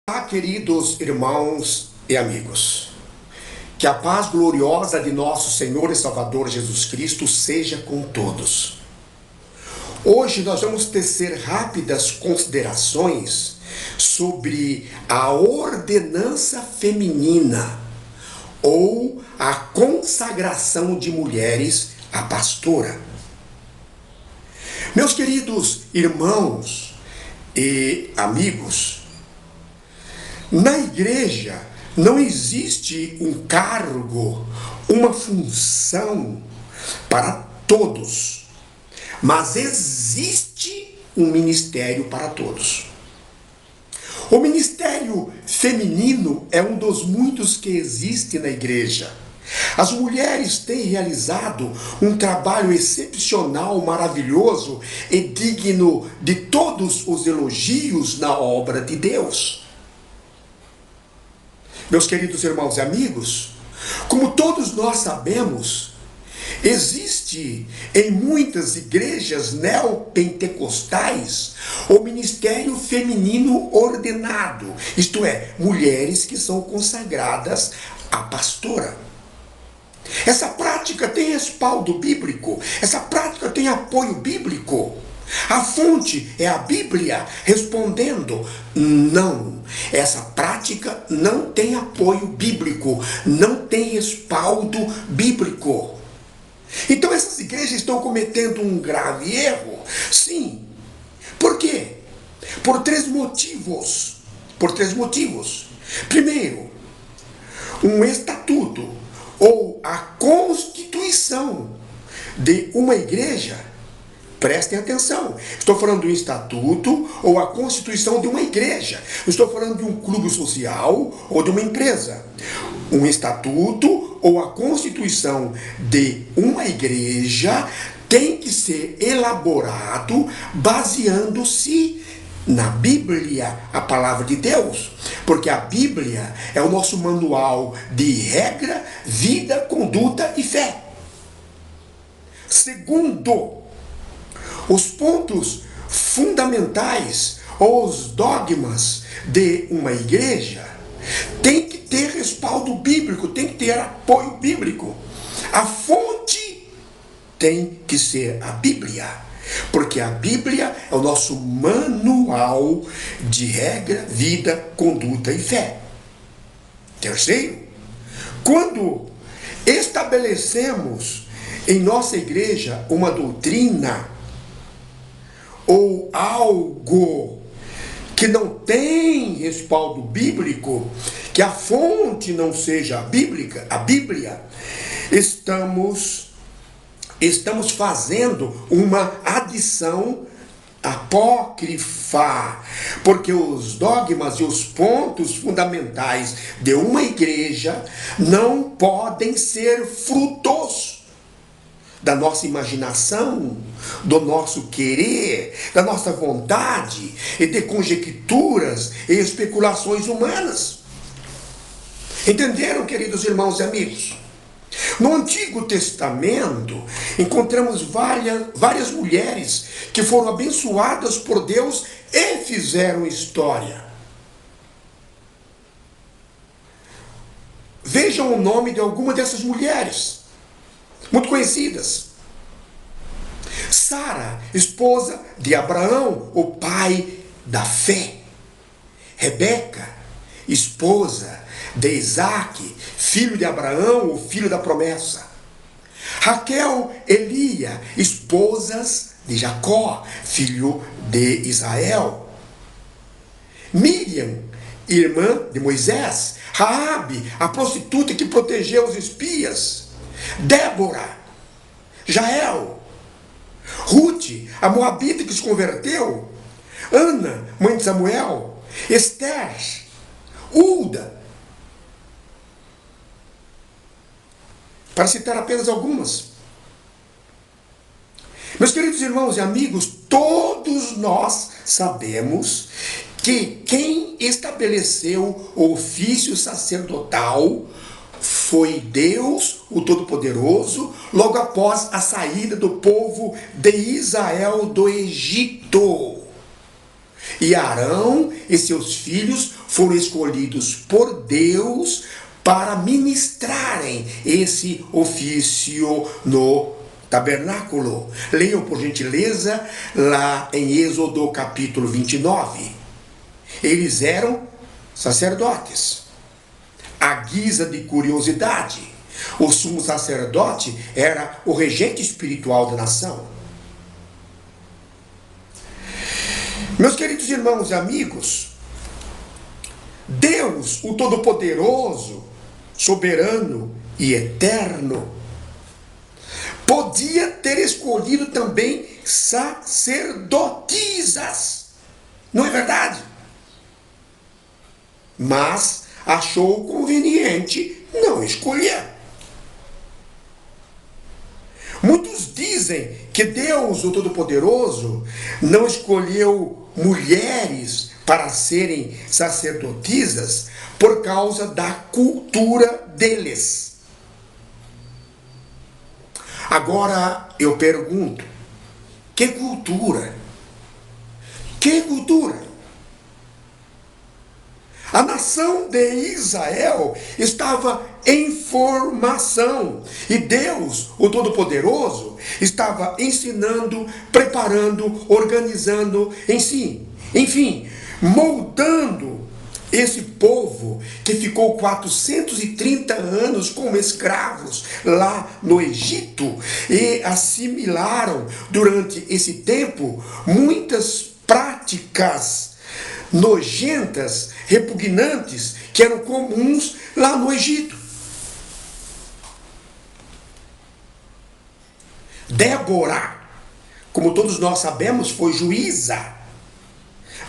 Olá, queridos irmãos e amigos. Que a paz gloriosa de nosso Senhor e Salvador Jesus Cristo seja com todos. Hoje nós vamos tecer rápidas considerações sobre a ordenança feminina ou a consagração de mulheres à pastora. Meus queridos irmãos e amigos, na igreja não existe um cargo, uma função para todos, mas existe um ministério para todos. O ministério feminino é um dos muitos que existe na igreja. As mulheres têm realizado um trabalho excepcional, maravilhoso e digno de todos os elogios na obra de Deus. Meus queridos irmãos e amigos, como todos nós sabemos, existe em muitas igrejas neopentecostais o ministério feminino ordenado, isto é, mulheres que são consagradas à pastora. Essa prática tem respaldo bíblico, essa prática tem apoio bíblico. A fonte é a Bíblia respondendo: não, essa prática não tem apoio bíblico, não tem respaldo bíblico. Então essas igrejas estão cometendo um grave erro. Sim. Por quê? Por três motivos. Primeiro, um estatuto ou a constituição de uma igreja. Prestem atenção, estou falando do estatuto ou a constituição de uma igreja. Não estou falando de um clube social ou de uma empresa. Um estatuto ou a constituição de uma igreja tem que ser elaborado baseando-se na Bíblia, a palavra de Deus. Porque a Bíblia é o nosso manual de regra, vida, conduta e fé. Segundo, os pontos fundamentais ou os dogmas de uma igreja tem que ter respaldo bíblico, tem que ter apoio bíblico. A fonte tem que ser a Bíblia, porque a Bíblia é o nosso manual de regra, vida, conduta e fé. Terceiro, quando estabelecemos em nossa igreja uma doutrina ou algo que não tem respaldo bíblico, que a fonte não seja a Bíblia, estamos fazendo uma adição apócrifa, porque os dogmas e os pontos fundamentais de uma igreja não podem ser frutos da nossa imaginação, do nosso querer, da nossa vontade e de conjecturas e especulações humanas. Entenderam, queridos irmãos e amigos? No Antigo Testamento, encontramos várias mulheres que foram abençoadas por Deus e fizeram história. Vejam o nome de alguma dessas mulheres, muito conhecidas. Sara, esposa de Abraão, o pai da fé. Rebeca, esposa de Isaac, filho de Abraão, o filho da promessa. Raquel e Lia, esposas de Jacó, filho de Israel. Miriam, irmã de Moisés. Raabe, a prostituta que protegeu os espias. Débora, Jael, Ruth, a moabita que se converteu, Ana, mãe de Samuel, Esther, Hulda, para citar apenas algumas. Meus queridos irmãos e amigos, todos nós sabemos que quem estabeleceu o ofício sacerdotal foi Deus, o Todo-Poderoso, logo após a saída do povo de Israel do Egito. E Arão e seus filhos foram escolhidos por Deus para ministrarem esse ofício no tabernáculo. Leiam, por gentileza, lá em Êxodo capítulo 29. Eles eram sacerdotes. À guisa de curiosidade, o sumo sacerdote era o regente espiritual da nação. Meus queridos irmãos e amigos, Deus, o Todo-Poderoso, soberano e eterno, podia ter escolhido também sacerdotisas, não é verdade? Mas achou conveniente não escolher. Muitos dizem que Deus, o Todo-Poderoso, não escolheu mulheres para serem sacerdotisas por causa da cultura deles. Agora eu pergunto, que cultura? Que cultura? A nação de Israel estava em formação e Deus, o Todo-Poderoso, estava ensinando, preparando, organizando, enfim, moldando esse povo que ficou 430 anos como escravos lá no Egito e assimilaram durante esse tempo muitas práticas nojentas, repugnantes, que eram comuns lá no Egito. Débora, como todos nós sabemos, foi juíza.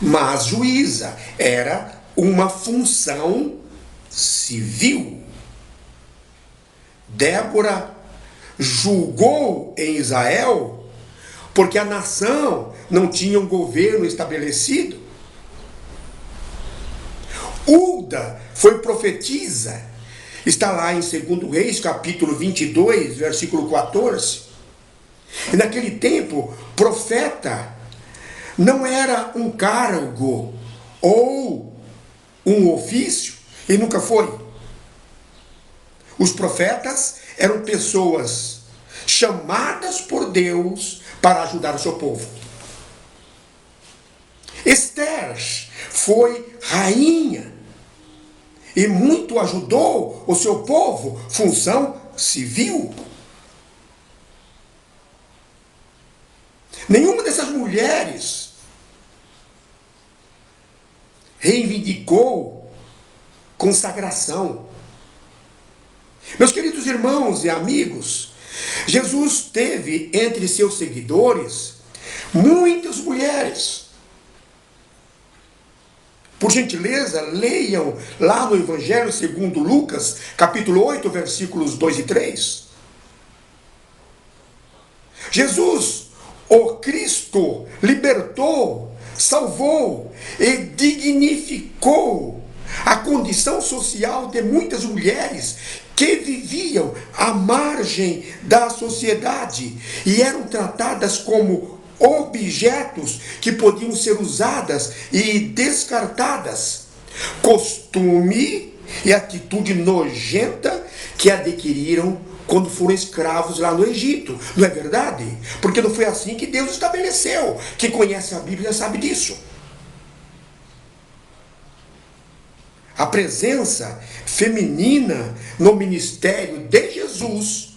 Mas juíza era uma função civil. Débora julgou em Israel porque a nação não tinha um governo estabelecido. Hulda foi profetisa. Está lá em 2 Reis, capítulo 22, versículo 14. E naquele tempo, profeta não era um cargo ou um ofício, e nunca foi. Os profetas eram pessoas chamadas por Deus para ajudar o seu povo. Esther foi rainha e muito ajudou o seu povo, função civil. Nenhuma dessas mulheres reivindicou consagração. Meus queridos irmãos e amigos, Jesus teve entre seus seguidores muitas mulheres. Por gentileza, leiam lá no Evangelho segundo Lucas, capítulo 8, versículos 2 e 3. Jesus, o Cristo, libertou, salvou e dignificou a condição social de muitas mulheres que viviam à margem da sociedade e eram tratadas como objetos que podiam ser usadas e descartadas. Costume e atitude nojenta que adquiriram quando foram escravos lá no Egito. Não é verdade? Porque não foi assim que Deus estabeleceu. Quem conhece a Bíblia sabe disso. A presença feminina no ministério de Jesus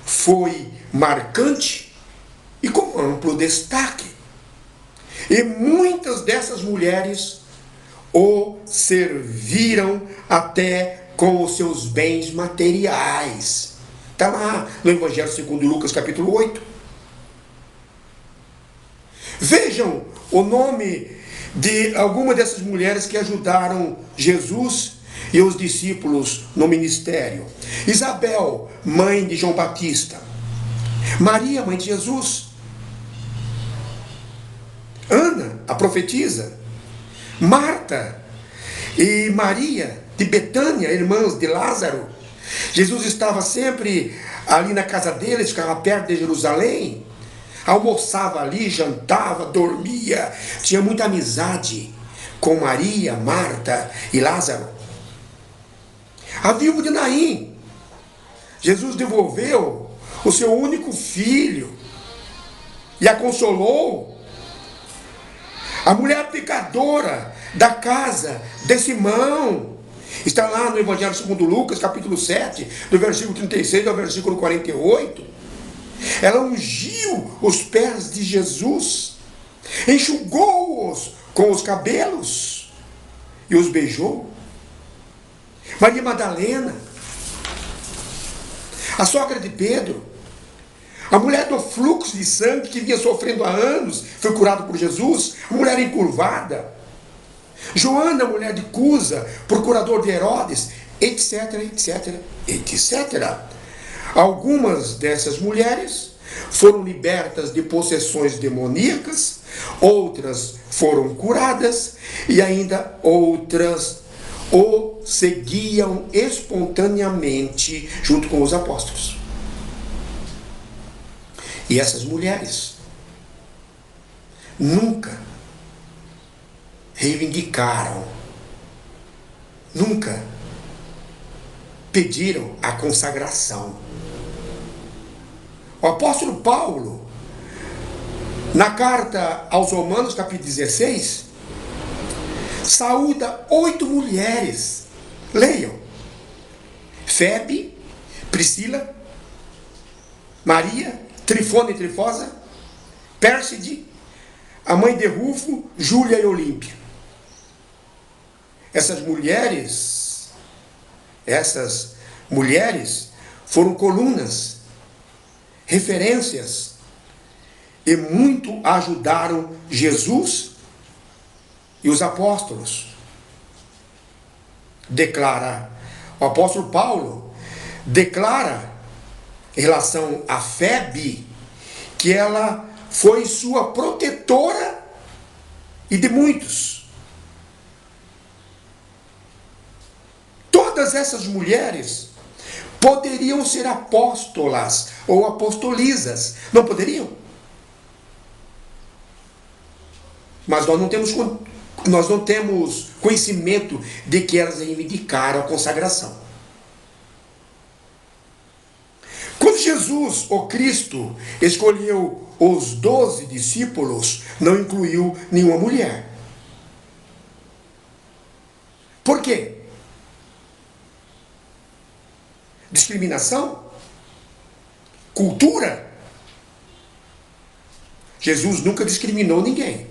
foi marcante e com amplo destaque. E muitas dessas mulheres o serviram até com os seus bens materiais. Está lá no Evangelho segundo Lucas, capítulo 8. Vejam o nome de algumas dessas mulheres que ajudaram Jesus e os discípulos no ministério. Isabel, mãe de João Batista. Maria, mãe de Jesus. Ana, a profetisa. Marta e Maria de Betânia, irmãs de Lázaro. Jesus estava sempre ali na casa deles, ficava perto de Jerusalém. almoçava ali, jantava, dormia, tinha muita amizade com Maria, Marta e Lázaro. A viúva de Naim, Jesus devolveu o seu único filho e a consolou. A mulher pecadora da casa de Simão, está lá no Evangelho segundo Lucas, capítulo 7, do versículo 36 ao versículo 48. Ela ungiu os pés de Jesus, enxugou-os com os cabelos e os beijou. Maria Madalena, a sogra de Pedro, a mulher do fluxo de sangue que vinha sofrendo há anos, foi curada por Jesus, a mulher encurvada. Joana, mulher de Cusa, procurador de Herodes, etc, etc, etc. Algumas dessas mulheres foram libertas de possessões demoníacas, outras foram curadas e ainda outras o seguiam espontaneamente junto com os apóstolos. E essas mulheres nunca reivindicaram, nunca pediram a consagração. O apóstolo Paulo, na carta aos Romanos, capítulo 16, saúda 8 mulheres. Leiam: Febe, Priscila, Maria, Trifona e Trifosa, Pérside, a mãe de Rufo, Júlia e Olímpia. Essas mulheres foram colunas, referências, e muito ajudaram Jesus e os apóstolos. O apóstolo Paulo declara em relação a Febe que ela foi sua protetora e de muitos. Todas essas mulheres poderiam ser apóstolas ou apostolisas, não poderiam? Mas nós não temos conhecimento de que elas reivindicaram a consagração. Quando Jesus, o Cristo, escolheu os 12 discípulos, não incluiu nenhuma mulher. Por quê? Discriminação? Cultura? Jesus nunca discriminou ninguém.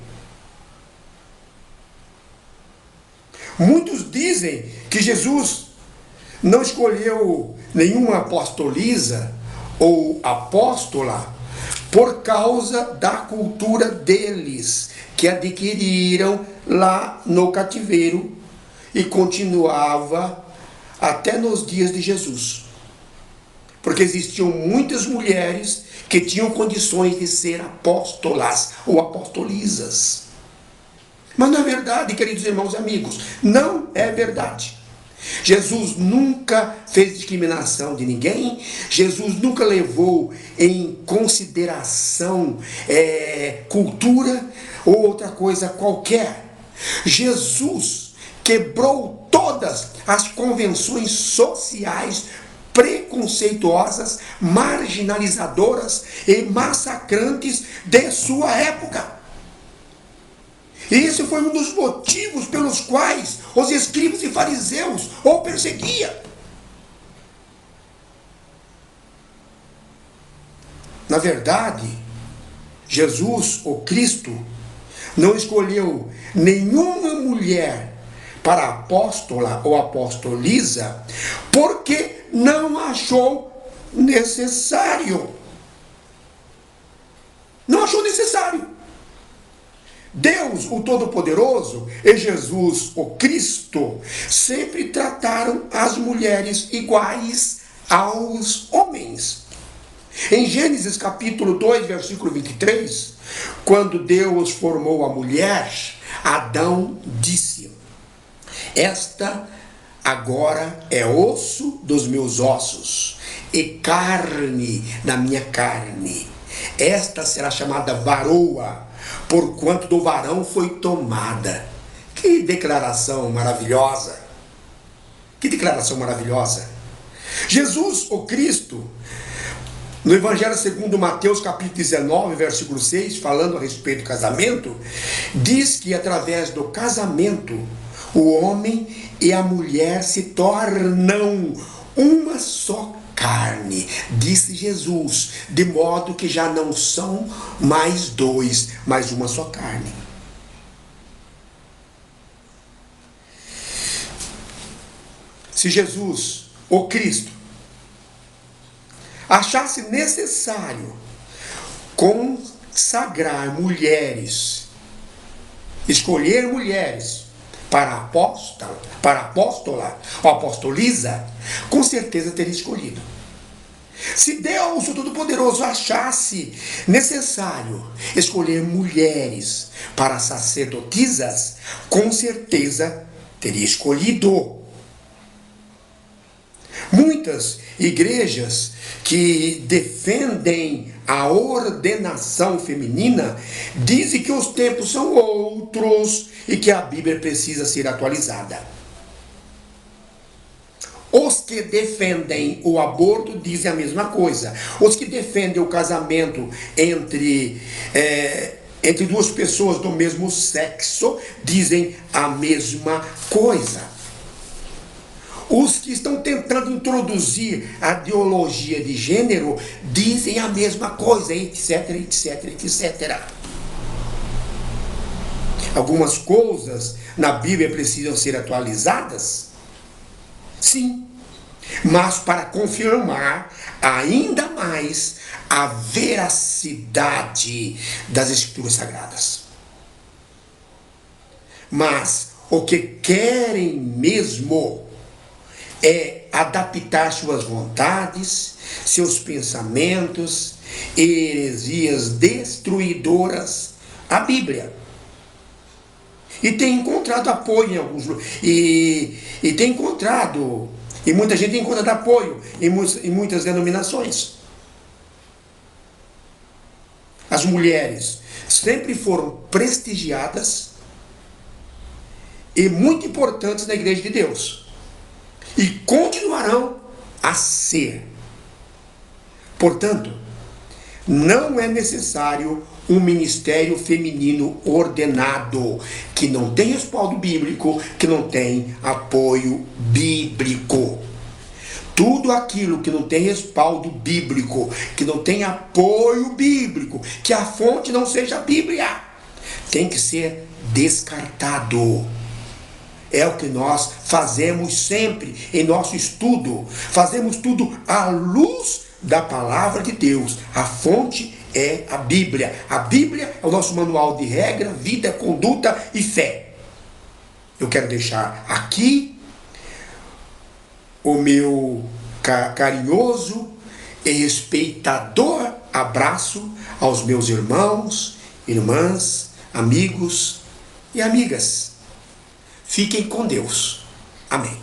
Muitos dizem que Jesus não escolheu nenhuma apostolisa ou apóstola por causa da cultura deles, que adquiriram lá no cativeiro e continuava até nos dias de Jesus. Porque existiam muitas mulheres que tinham condições de ser apóstolas ou apostolisas. Mas não é verdade, queridos irmãos e amigos, não é verdade. Jesus nunca fez discriminação de ninguém, Jesus nunca levou em consideração cultura ou outra coisa qualquer. Jesus quebrou todas as convenções sociais preconceituosas, marginalizadoras e massacrantes de sua época. E esse foi um dos motivos pelos quais os escribas e fariseus o perseguiam. Na verdade, Jesus, o Cristo, não escolheu nenhuma mulher para apóstola ou apostoliza, porque não achou necessário. Não achou necessário. Deus, o Todo-Poderoso, e Jesus, o Cristo, sempre trataram as mulheres iguais aos homens. Em Gênesis capítulo 2, versículo 23, quando Deus formou a mulher, Adão disse: esta agora é osso dos meus ossos e carne da minha carne. esta será chamada varoa, porquanto do varão foi tomada. Que declaração maravilhosa! Que declaração maravilhosa! Jesus, o Cristo, no Evangelho segundo Mateus, capítulo 19, versículo 6, falando a respeito do casamento, diz que através do casamento, o homem e a mulher se tornam uma só carne, disse Jesus, de modo que já não são mais dois, mas uma só carne. Se Jesus, o Cristo, achasse necessário consagrar mulheres, escolher mulheres para apóstola ou apostoliza, com certeza teria escolhido. Se Deus, o Todo-Poderoso, achasse necessário escolher mulheres para sacerdotisas, com certeza teria escolhido. Muitas igrejas que defendem a ordenação feminina dizem que os tempos são outros e que a Bíblia precisa ser atualizada. Os que defendem o aborto dizem a mesma coisa. Os que defendem o casamento entre duas pessoas do mesmo sexo dizem a mesma coisa. Os que estão tentando introduzir a ideologia de gênero dizem a mesma coisa, etc, etc, etc. Algumas coisas na Bíblia precisam ser atualizadas? Sim, mas para confirmar ainda mais a veracidade das Escrituras Sagradas. Mas o que querem mesmo é adaptar suas vontades, seus pensamentos, heresias destruidoras à Bíblia. E tem encontrado apoio em alguns lugares. E muita gente tem encontrado apoio em muitas denominações. As mulheres sempre foram prestigiadas e muito importantes na Igreja de Deus. E continuarão a ser. Portanto, não é necessário um ministério feminino ordenado, que não tem respaldo bíblico, que não tem apoio bíblico. Tudo aquilo que não tem respaldo bíblico, que não tem apoio bíblico, que a fonte não seja a Bíblia, tem que ser descartado. É o que nós fazemos sempre em nosso estudo. Fazemos tudo à luz da palavra de Deus. A fonte é a Bíblia. A Bíblia é o nosso manual de regra, vida, conduta e fé. Eu quero deixar aqui o meu carinhoso e respeitador abraço aos meus irmãos, irmãs, amigos e amigas. Fiquem com Deus. Amém.